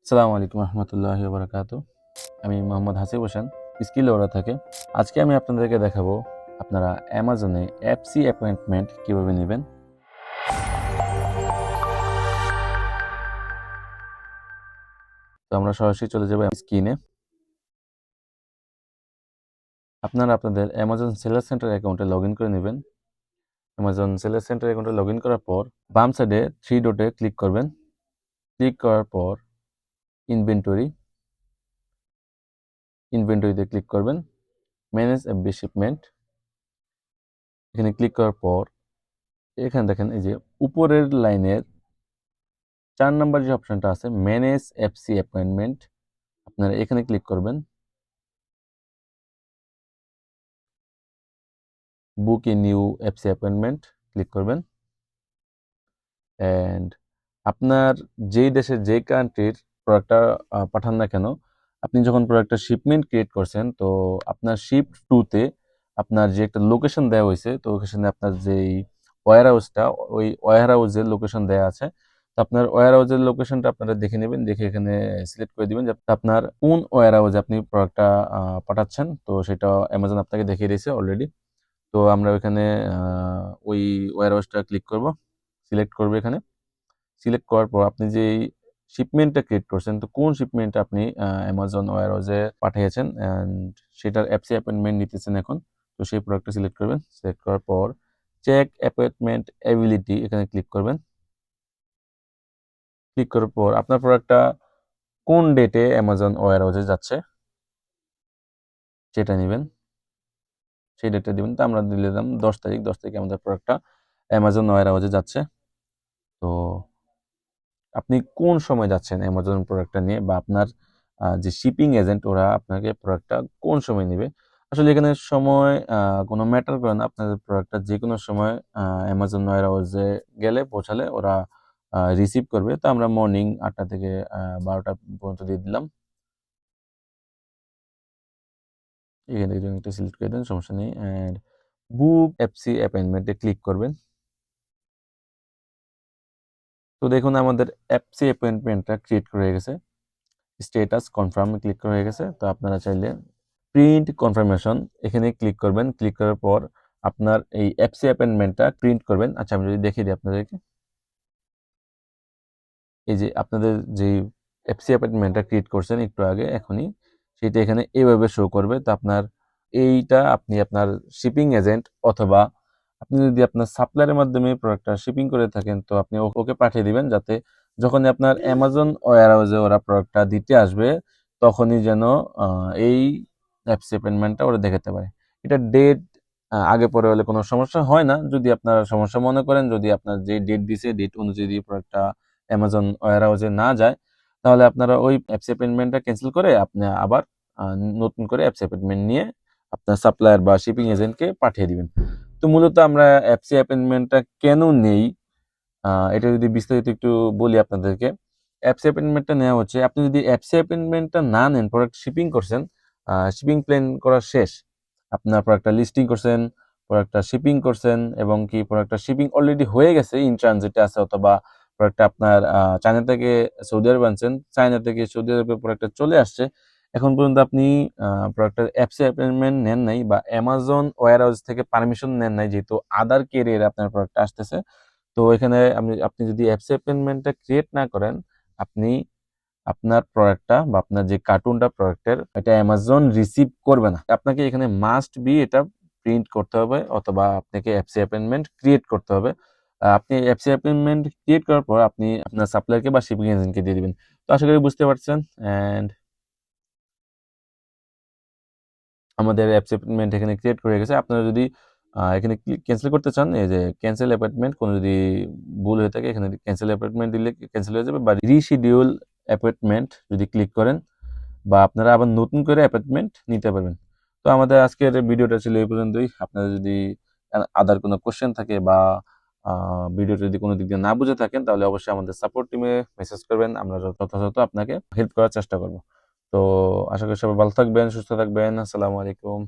আসসালামু আলাইকুম রহমতুল্লাহি ওয়া বারাকাতুহু। আমি মোহাম্মদ হাসিব হোসেন, স্কিল ওরা থেকে। আজকে আমি আপনাদেরকে দেখাবো আপনারা অ্যামাজনে এফসি অ্যাপয়েন্টমেন্ট কিভাবে নেবেন। তো আমরা সরাসরি চলে যাব স্ক্রিনে। আপনারা আপনাদের অ্যামাজন সেলার সেন্টার অ্যাকাউন্টে লগ ইন করে নেবেন। অ্যামাজন সেলার সেন্টার অ্যাকাউন্টে লগ ইন করার পর বাম সাইডে 3 ডটে ক্লিক করবেন। ক্লিক করার পর ইনভেন্টরিতে ক্লিক করবেন। ম্যানেজ এফবি শিপমেন্ট এখানে ক্লিক করার পর এখানে দেখেন এই যে উপরের লাইনের 4 নাম্বার যে অপশনটা আছে ম্যানেজ এফসি অ্যাপয়েন্টমেন্ট, আপনারা এখানে ক্লিক করবেন। Book a new FC appointment click করবেন। অ্যান্ড আপনার যেই দেশের যে কান্ট্রির প্রোডাক্টটা পাঠান না কেন, আপনি যখন প্রোডাক্টটা শিপমেন্ট ক্রিয়েট করছেন, তো আপনার শিপ টুতে আপনার যে একটা লোকেশন দেওয়া হয়েছে, তো ওখানে আপনার যেই ওয়্যার হাউসটা, ওই ওয়্যার হাউসের লোকেশন দেওয়া আছে। তো আপনার ওয়্যার হাউসের লোকেশনটা আপনারা দেখে নেবেন, দেখে এখানে সিলেক্ট করে দিবেন যে আপনার কোন ওয়্যার হাউসে আপনি প্রোডাক্টটা পাঠাচ্ছেন। তো সেটা অ্যামাজন আপনাকে দেখিয়ে দিয়েছে অলরেডি। তো আমরা ওইখানে ওই ওয়্যার হাউসটা ক্লিক করব, সিলেক্ট করবো এখানে। সিলেক্ট করার পর আপনি যে শিপমেন্টটা ক্রিয়েট করছেন, তো কোন শিপমেন্ট আপনি অ্যামাজন ওয়্যার হাউসে পাঠিয়েছেন অ্যান্ড সেটার এফসি অ্যাপয়েন্টমেন্ট নিতেছেন এখন। তো সেই প্রোডাক্টটা সিলেক্ট করবেন। সিলেক্ট করার পর চেক অ্যাপয়েন্টমেন্ট অ্যাবিলিটি এখানে ক্লিক করবেন। ক্লিক করার পর আপনার প্রোডাক্টটা কোন ডেটে অ্যামাজন ওয়্যার হাউসে যাচ্ছে সেটা নেবেন, সেই ডেটটা দিবেন। তো আমরা দিলাম 10 তারিখ। 10 তারিখে আমাদের প্রোডাক্টটা অ্যামাজন ওয়্যার হাউসে যাচ্ছে। তো আপনি কোন সময় যাচ্ছেন অ্যামাজন প্রোডাক্টটা নিয়ে, বা আপনার যে শিপিং এজেন্ট ওরা আপনাকে প্রোডাক্টটা কোন সময় নেবে। আসলে এখানে সময় কোনো ম্যাটার করে না। আপনাদের প্রোডাক্টটা যে কোনো সময় অ্যামাজন ওয়্যার হাউসে গেলে পৌঁছালে ওরা রিসিভ করবে। তো আমরা মর্নিং 8টা থেকে 12টা পর্যন্ত দিয়ে দিলাম। এখান থেকে একটা সিলেক্ট করে দেন, সমস্যা নেই। অ্যান্ড বুক এফসি অ্যাপয়েন্টমেন্টে ক্লিক করবেন। তো দেখুন আমাদের এফসি অ্যাপয়েন্টমেন্টটা ক্রিয়েট হয়ে গেছে। স্ট্যাটাস কনফার্মে ক্লিক করা হয়ে গেছে। তো আপনারা চাইলে প্রিন্ট কনফার্মেশন এখানে ক্লিক করবেন। ক্লিক করার পর আপনার এই এফসি অ্যাপয়েন্টমেন্টটা প্রিন্ট করবেন। আচ্ছা, আমি যদি দেখিয়ে দিই আপনাদেরকে, এই যে আপনাদের যে এফসি অ্যাপয়েন্টমেন্টটা ক্রিয়েট করছেন একটু আগে, এখনই সেটা এখানে এইভাবে শো করবে। তো আপনার এইটা আপনি আপনার শিপিং এজেন্ট অথবা আপনি যদি আপনার সাপ্লায়ারের মাধ্যমে প্রোডাক্টটা শিপিং করে থাকেন, তো আপনি ওকে পাঠিয়ে দিবেন, যাতে যখন আপনার অ্যামাজন ওয়্যার হাউসে ওরা প্রোডাক্টটা দিতে আসবে তখনই যেন এই এফসি অ্যাপয়েন্টমেন্টটা ওরা দেখাতে পারে। এটা ডেট আগে পরে হলে কোনো সমস্যা হয় না। যদি আপনারা সমস্যা মনে করেন, যদি আপনার যে ডেট দিছে ডেট অনুযায়ী যদি প্রোডাক্টটা অ্যামাজন ওয়্যার হাউসে না যায়, তাহলে আপনারা ওই অ্যাপস অ্যাপয়েন্টমেন্টটা ক্যান্সেল করে আপনি আবার নতুন করে অ্যাপস অ্যাপয়েন্টমেন্ট নিয়ে আপনার সাপ্লায়ার বা শিপিং এজেন্টকে পাঠিয়ে দিবেন। তো মূলত আমরা অ্যাপসি অ্যাপয়েন্টমেন্টটা কেন নেই, এটা যদি বিস্তারিত একটু বলি আপনাদেরকে। অ্যাপসি অ্যাপয়েন্টমেন্টটা নেওয়া হচ্ছে, আপনি যদি অ্যাপসি অ্যাপয়েন্টমেন্টটা না নেন, প্রোডাক্ট শিপিং করছেন, শিপিং প্ল্যান করা শেষ, আপনার প্রোডাক্টটা লিস্টিং করছেন, প্রোডাক্টটা শিপিং করছেন, এবং কি প্রোডাক্টটা শিপিং অলরেডি হয়ে গেছে, ইন ট্রানজিটে আছে, অথবা প্রোডাক্টটা আপনার চায়না থেকে সৌদি আরব আনছেন, চায়না থেকে সৌদি আরবে প্রোডাক্টটা চলে আসছে, এখন পর্যন্ত আপনি প্রোডাক্টের অ্যাপসি অ্যাপয়েন্টমেন্ট নেন নাই বা অ্যামাজন ওয়্যার হাউস থেকে পারমিশন নেন নাই, যেহেতু আদার ক্যারিয়ার আপনার প্রোডাক্টটা আসতেছে। তো এখানে আপনি যদি অ্যাপস অ্যাপয়েন্টমেন্টটা ক্রিয়েট না করেন, আপনি আপনার প্রোডাক্টটা বা আপনার যে কার্টুনটা প্রোডাক্টের, এটা অ্যামাজন রিসিভ করবে না। আপনাকে এখানে মাস্ট বি এটা প্রিন্ট করতে হবে, অথবা আপনাকে অ্যাপসি অ্যাপয়েন্টমেন্ট ক্রিয়েট করতে হবে। আপনি অ্যাপসি অ্যাপয়েন্টমেন্ট ক্রিয়েট করার পর আপনি আপনার সাপ্লায়ারকে বা শিপিং এজেন্টকে দিয়ে দিবেন। তো আশা করি বুঝতে পারছেন। অ্যান্ড আমাদের অ্যাপস অ্যাপয়েন্টমেন্ট এখানে ক্রিয়েট করে গেছে। আপনারা যদি এখানে ক্যান্সেল করতে চান, এই যে ক্যান্সেল অ্যাপয়েন্টমেন্ট, কোনো যদি ভুল হয়ে থাকে এখানে ক্যান্সেল অ্যাপয়েন্টমেন্ট দিলে ক্যান্সেল হয়ে যাবে, বা রিশিডিউল অ্যাপয়েন্টমেন্ট যদি ক্লিক করেন, বা আপনারা আবার নতুন করে অ্যাপয়েন্টমেন্ট নিতে পারবেন। তো আমাদের আজকের ভিডিওটা ছিল এই পর্যন্তই। আপনারা যদি আদার কোনো কোশ্চেন থাকে বা ভিডিওটা যদি কোনো দিক দিয়ে না বুঝে থাকেন, তাহলে অবশ্যই আমাদের সাপোর্ট টিমে মেসেজ করবেন, আমরা যথাযথ আপনাকে হেল্প করার চেষ্টা করব। তো আশা করি সবাই ভালো থাকবেন, সুস্থ থাকবেন। আসসালামু আলাইকুম।